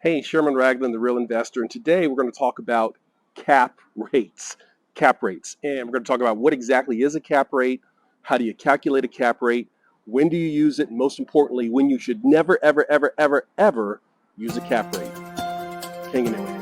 Hey, Sherman Ragland, the Real Investor, and today we're going to talk about cap rates. Cap rates. And we're going to talk about what exactly is a cap rate, how do you calculate a cap rate, when do you use it, and most importantly, when you should never, ever, ever, ever, ever use a cap rate. Hang in there with me.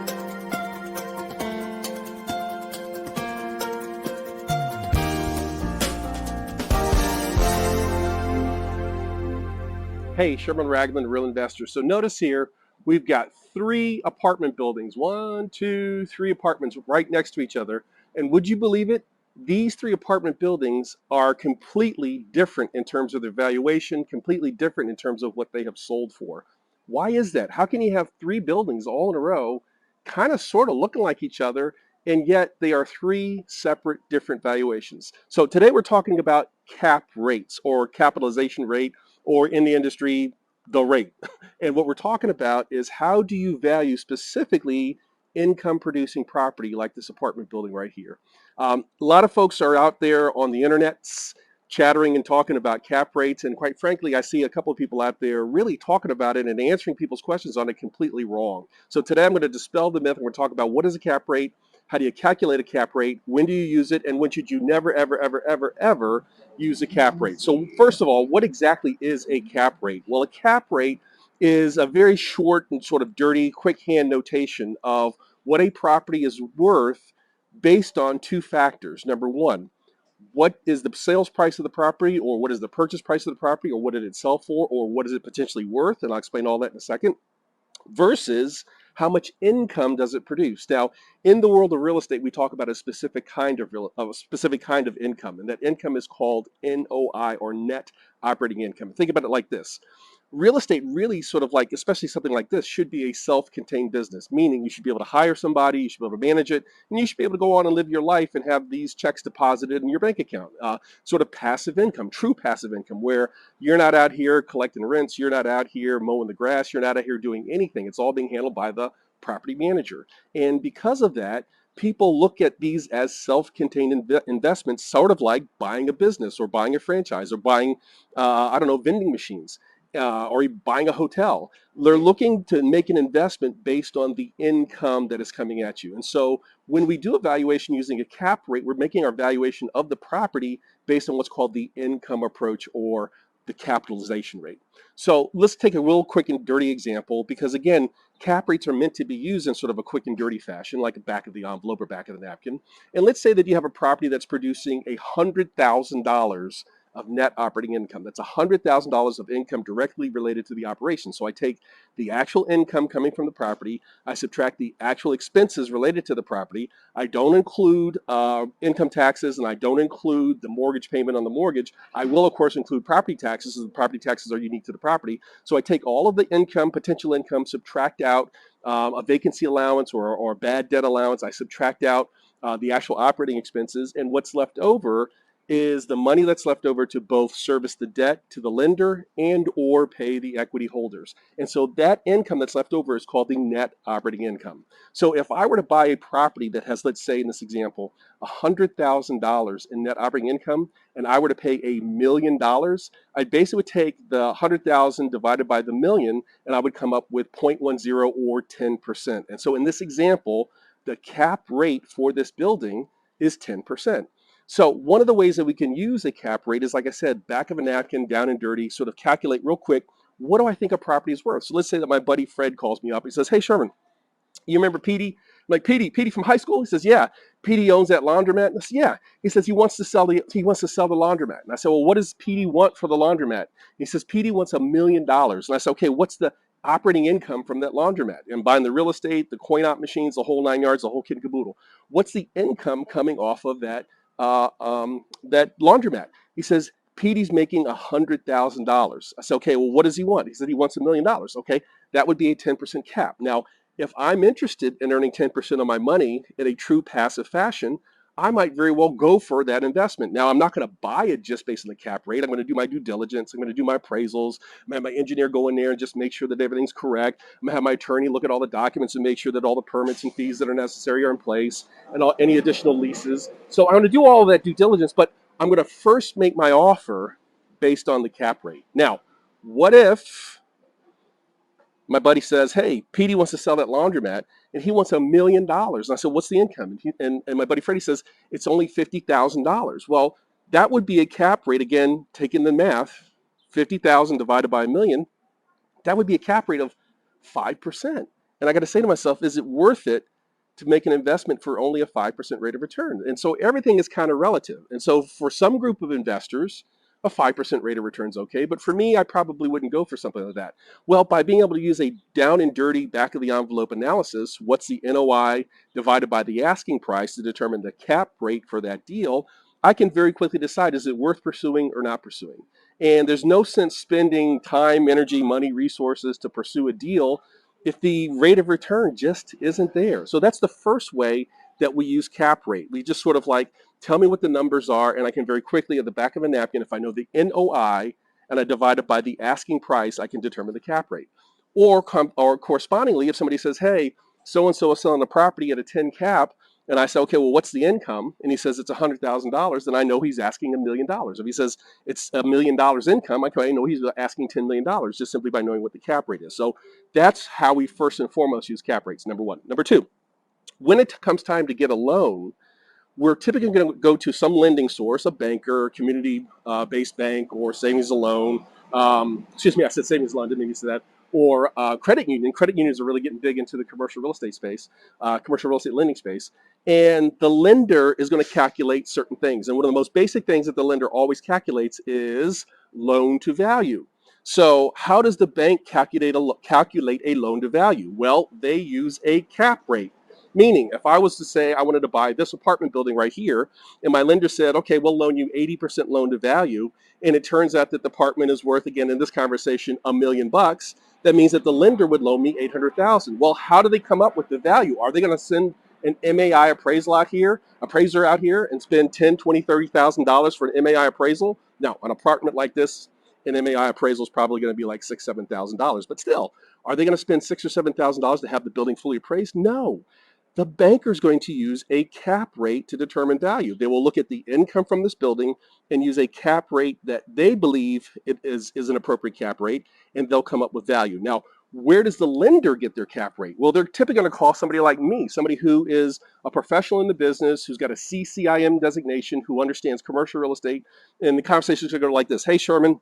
Hey, Sherman Ragland, the Real Investor. So notice here, we've got 3 apartment buildings, 1, 2, 3 apartments right next to each other. And would you believe it? These 3 apartment buildings are completely different in terms of their valuation, completely different in terms of what they have sold for. Why is that? How can you have 3 buildings all in a row, kind of sort of looking like each other, and yet they are 3 separate different valuations? So today we're talking about cap rates or capitalization rate, or in the industry, the rate. And what we're talking about is how do you value specifically income producing property like this apartment building right here. A lot of folks are out there on the internets chattering and talking about cap rates, and quite frankly, I see a couple of people out there really talking about it and answering people's questions on it completely wrong. So today I'm going to dispel the myth and we're talking about what is a cap rate, how do you calculate a cap rate, when do you use it, and when should you never, ever, ever, ever, ever use a cap rate. So first of all, what exactly is a cap rate? Well, a cap rate is a very short and sort of dirty, quick hand notation of what a property is worth based on 2 factors. Number one, what is the sales price of the property, or what is the purchase price of the property, or what did it sell for, or what is it potentially worth? And I'll explain all that in a second. Versus how much income does it produce? Now, in the world of real estate, we talk about a specific kind of income, and that income is called NOI, or net operating income. Think about it like this. Real estate really sort of like, especially something like this, should be a self-contained business, meaning you should be able to hire somebody, you should be able to manage it, and you should be able to go on and live your life and have these checks deposited in your bank account. Sort of passive income, true passive income, where you're not out here collecting rents, you're not out here mowing the grass, you're not out here doing anything. It's all being handled by the property manager. And because of that, people look at these as self-contained investments, sort of like buying a business or buying a franchise or buying, vending machines. Or buying a hotel. They're looking to make an investment based on the income that is coming at you. And so when we do a valuation using a cap rate, we're making our valuation of the property based on what's called the income approach, or the capitalization rate. So let's take a real quick and dirty example, because again, cap rates are meant to be used in sort of a quick and dirty fashion, like a back of the envelope or back of the napkin. And let's say that you have a property that's producing $100,000 of net operating income. That's $100,000 of income directly related to the operation. So I take the actual income coming from the property, I subtract the actual expenses related to the property. I don't include income taxes, and I don't include the mortgage payment on the mortgage. I will, of course, include property taxes, as the property taxes are unique to the property. So I take all of the income, potential income, subtract out a vacancy allowance or bad debt allowance. I subtract out the actual operating expenses, and what's left over is the money that's left over to both service the debt to the lender and or pay the equity holders. And so that income that's left over is called the net operating income. So if I were to buy a property that has, let's say in this example, $100,000 in net operating income, and I were to pay $1 million, I basically would take the 100,000 divided by the million, and I would come up with 0.10 or 10%. And so in this example, the cap rate for this building is 10%. So one of the ways that we can use a cap rate is, like I said, back of a napkin, down and dirty, sort of calculate real quick, what do I think a property is worth? So let's say that my buddy Fred calls me up. He says, hey, Sherman, you remember Petey? I'm like, Petey from high school? He says, yeah. Petey owns that laundromat? And I said, yeah. He says he wants to sell the laundromat. And I said, well, what does Petey want for the laundromat? He says, Petey wants $1 million. And I said, okay, what's the operating income from that laundromat? And buying the real estate, the coin-op machines, the whole 9 yards, the whole kit and caboodle. What's the income coming off of that laundromat? He says, Petey's making $100,000. I said, okay, well, what does he want? He said he wants $1 million. Okay, that would be a 10% cap. Now, if I'm interested in earning 10% of my money in a true passive fashion, I might very well go for that investment. Now, I'm not going to buy it just based on the cap rate. I'm going to do my due diligence. I'm going to do my appraisals. I'm going to have my engineer go in there and just make sure that everything's correct. I'm going to have my attorney look at all the documents and make sure that all the permits and fees that are necessary are in place, and any additional leases. So I'm going to do all of that due diligence, but I'm going to first make my offer based on the cap rate. Now, what if My buddy says, hey, Petey wants to sell that laundromat and he wants $1 million. And I said, what's the income? And my buddy Freddie says, it's only $50,000. Well, that would be a cap rate, again, taking the math, 50,000 divided by a million, that would be a cap rate of 5%. And I got to say to myself, is it worth it to make an investment for only a 5% rate of return? And so everything is kind of relative. And so for some group of investors, a 5% rate of return is okay. But for me, I probably wouldn't go for something like that. Well, by being able to use a down and dirty back of the envelope analysis, what's the NOI divided by the asking price to determine the cap rate for that deal, I can very quickly decide, is it worth pursuing or not pursuing? And there's no sense spending time, energy, money, resources to pursue a deal if the rate of return just isn't there. So that's the first way that we use cap rate. We just sort of like, tell me what the numbers are, and I can very quickly at the back of a napkin, if I know the NOI and I divide it by the asking price, I can determine the cap rate. Or correspondingly, if somebody says, hey, so-and-so is selling the property at a 10 cap, and I say, okay, well, what's the income? And he says it's $100,000, then I know he's asking $1 million. If he says it's $1 million income, I know he's asking $10 million just simply by knowing what the cap rate is. So that's how we first and foremost use cap rates, number one. Number two, when it comes time to get a loan, we're typically going to go to some lending source, a banker, community-based bank, or savings and loan. Excuse me, I said savings and loan, didn't mean to say that. Or credit union. Credit unions are really getting big into the commercial real estate space, commercial real estate lending space. And the lender is going to calculate certain things. And one of the most basic things that the lender always calculates is loan to value. So how does the bank calculate a loan to value? Well, they use a cap rate. Meaning, if I was to say I wanted to buy this apartment building right here, and my lender said, okay, we'll loan you 80% loan to value, and it turns out that the apartment is worth, again, in this conversation, $1 million, that means that the lender would loan me 800,000. Well, how do they come up with the value? Are they going to send an MAI appraiser out here and spend $10,000, $20,000, $30,000 for an MAI appraisal? No, an apartment like this, an MAI appraisal is probably going to be like $6,000, $7,000. But still, are they going to spend $6,000 or $7,000 to have the building fully appraised? No. The banker is going to use a cap rate to determine value. They will look at the income from this building and use a cap rate that they believe it is an appropriate cap rate, and they'll come up with value. Now, where does the lender get their cap rate? Well, they're typically going to call somebody like me, somebody who is a professional in the business, who's got a CCIM designation, who understands commercial real estate, and the conversation is going to go like this. Hey, Sherman,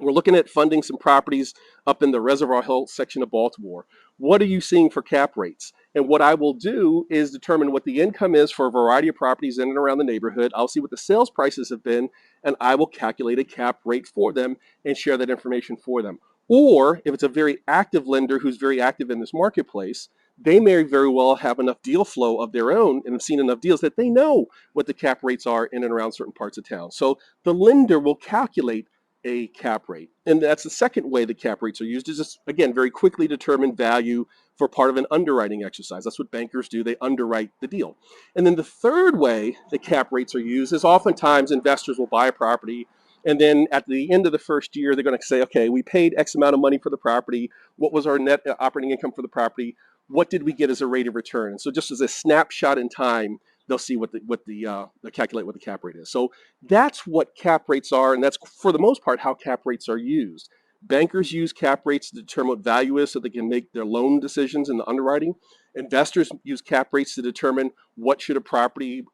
we're looking at funding some properties up in the Reservoir Hill section of Baltimore. What are you seeing for cap rates? And what I will do is determine what the income is for a variety of properties in and around the neighborhood. I'll see what the sales prices have been, and I will calculate a cap rate for them and share that information for them. Or if it's a very active lender who's very active in this marketplace, they may very well have enough deal flow of their own and have seen enough deals that they know what the cap rates are in and around certain parts of town. So the lender will calculate a cap rate. And that's the second way that cap rates are used, is just, again, very quickly determine value for part of an underwriting exercise. That's what bankers do. They underwrite the deal. And then the third way that cap rates are used is oftentimes investors will buy a property, and then at the end of the first year, they're going to say, okay, we paid X amount of money for the property. What was our net operating income for the property? What did we get as a rate of return? And so just as a snapshot in time, they'll see they'll calculate what the cap rate is. So that's what cap rates are, and that's for the most part how cap rates are used. Bankers use cap rates to determine what value is so they can make their loan decisions in the underwriting. Investors use cap rates to determine what should a property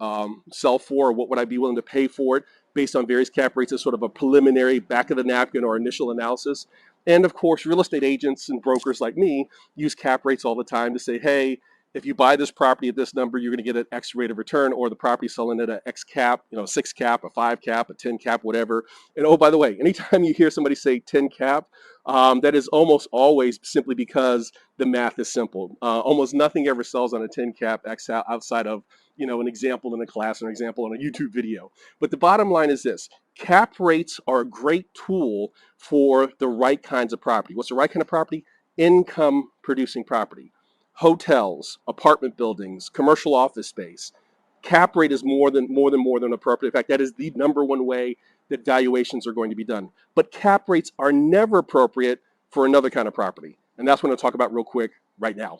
sell for, or what would I be willing to pay for it based on various cap rates as sort of a preliminary back of the napkin or initial analysis. And of course, real estate agents and brokers like me use cap rates all the time to say, hey, if you buy this property at this number, you're going to get an X rate of return, or the property selling at an X cap, 6 cap, a 5 cap, a 10 cap, whatever. And oh, by the way, anytime you hear somebody say 10 cap, that is almost always simply because the math is simple. Almost nothing ever sells on a 10 cap X outside of an example in a class or an example on a YouTube video. But the bottom line is this: cap rates are a great tool for the right kinds of property. What's the right kind of property? Income producing property. Hotels, apartment buildings, commercial office space. Cap rate is more than appropriate. In fact, that is the number one way that valuations are going to be done. But cap rates are never appropriate for another kind of property. And that's what I'm going to talk about real quick right now.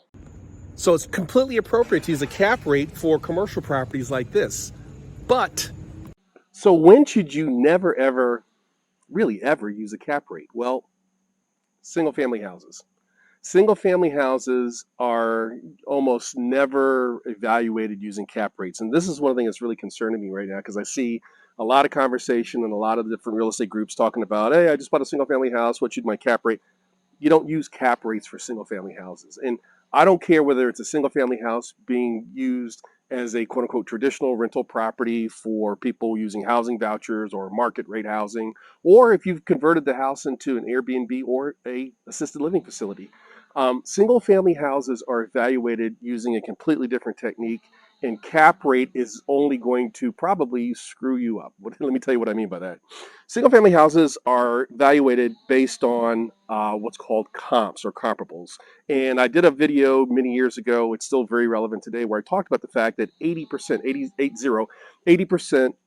So it's completely appropriate to use a cap rate for commercial properties like this. But so when should you never, ever, really ever use a cap rate? Well, single family houses. Single family houses are almost never evaluated using cap rates. And this is one thing that's really concerning me right now because I see a lot of conversation and a lot of different real estate groups talking about, hey, I just bought a single family house. What should my cap rate? You don't use cap rates for single family houses. And I don't care whether it's a single family house being used as a quote unquote traditional rental property for people using housing vouchers or market rate housing, or if you've converted the house into an Airbnb or a assisted living facility. Single family houses are evaluated using a completely different technique, and cap rate is only going to probably screw you up. Let me tell you what I mean by that. Single family houses are evaluated based on what's called comps or comparables. And I did a video many years ago, it's still very relevant today, where I talked about the fact that 80%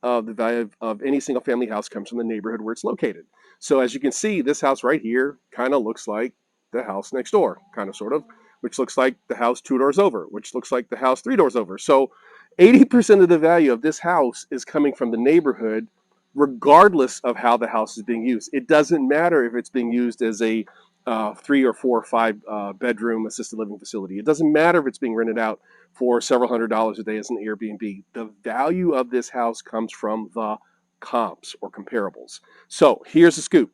of the value of any single family house comes from the neighborhood where it's located. So as you can see, this house right here kind of looks like the house next door, kind of sort of, which looks like the house 2 doors over, which looks like the house 3 doors over. So 80% of the value of this house is coming from the neighborhood regardless of how the house is being used. It doesn't matter if it's being used as a 3 or 4 or 5 bedroom assisted living facility. It doesn't matter if it's being rented out for several $100s a day as an Airbnb. The value of this house comes from the comps or comparables. So here's the scoop.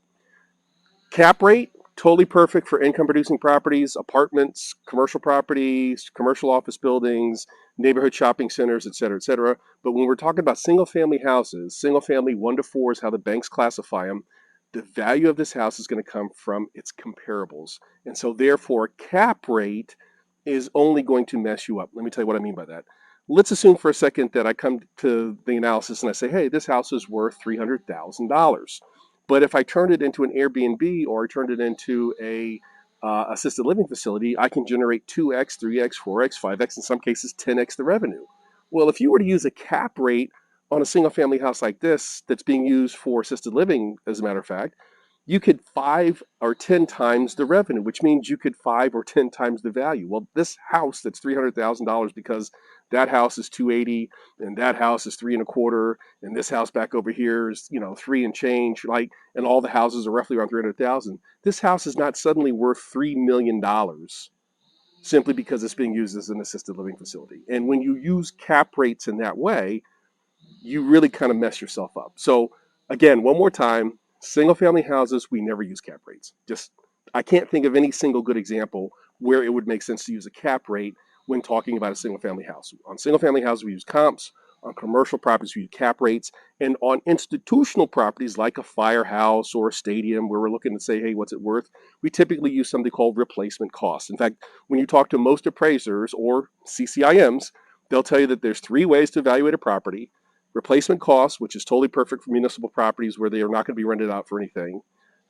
Cap rate, totally perfect for income producing properties, apartments, commercial properties, commercial office buildings, neighborhood shopping centers, et cetera, et cetera. But when we're talking about single family houses, single family 1 to 4 is how the banks classify them. The value of this house is going to come from its comparables. And so therefore, cap rate is only going to mess you up. Let me tell you what I mean by that. Let's assume for a second that I come to the analysis and I say, hey, this house is worth $300,000. But if I turned it into an Airbnb or I turned it into a assisted living facility, I can generate 2x, 3x, 4x, 5x, in some cases 10x the revenue. Well, if you were to use a cap rate on a single family house like this that's being used for assisted living, as a matter of fact, you could 5 or 10 times the revenue, which means you could 5 or 10 times the value. Well, this house that's $300,000 because that house is 280 and that house is 3 and a quarter and this house back over here is 3 and change, like, and all the houses are roughly around 300,000. This house is not suddenly worth $3 million simply because it's being used as an assisted living facility. And when you use cap rates in that way, you really kind of mess yourself up. So again, one more time, single family houses, we never use cap rates. Just, I can't think of any single good example where it would make sense to use a cap rate when talking about a single family house. On single family houses, we use comps. On commercial properties, we use cap rates. And on institutional properties like a firehouse or a stadium where we're looking to say, hey, what's it worth? We typically use something called replacement cost. In fact, when you talk to most appraisers or CCIMs, they'll tell you that there's 3 ways to evaluate a property: replacement costs, which is totally perfect for municipal properties where they are not going to be rented out for anything;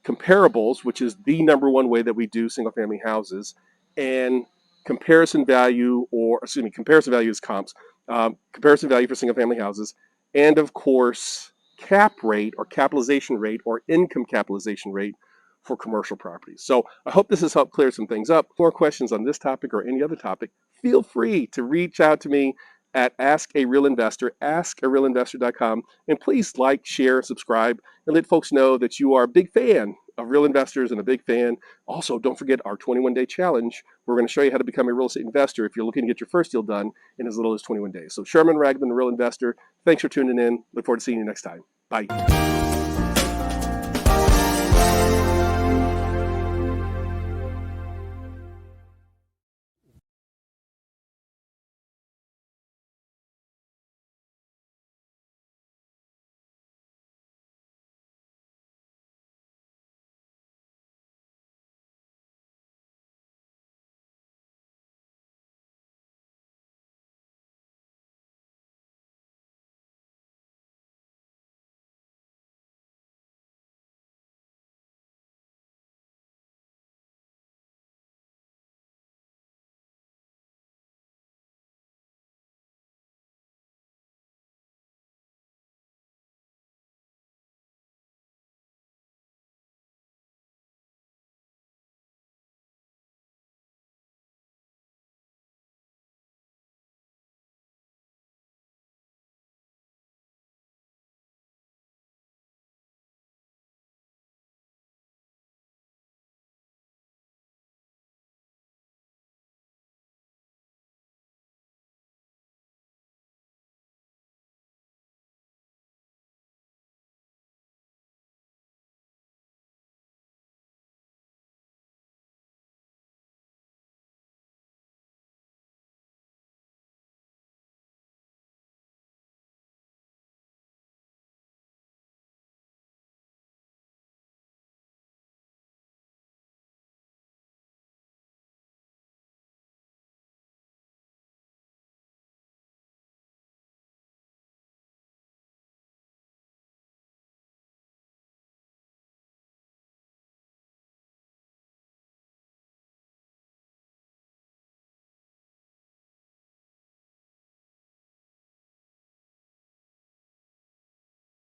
comparables, which is the number one way that we do single family houses; and comparison value, or excuse me, comparison value is comps, comparison value for single family houses; and of course, cap rate or capitalization rate or income capitalization rate for commercial properties. So I hope this has helped clear some things up. More questions on this topic or any other topic, feel free to reach out to me at Ask a Real Investor, askarealinvestor.com. And please like, share, subscribe, and let folks know that you are a big fan of Real Investors and a big fan. Also, don't forget our 21-day challenge. We're going to show you how to become a real estate investor if you're looking to get your first deal done in as little as 21 days. So Sherman Ragland, the Real Investor, thanks for tuning in. Look forward to seeing you next time. Bye.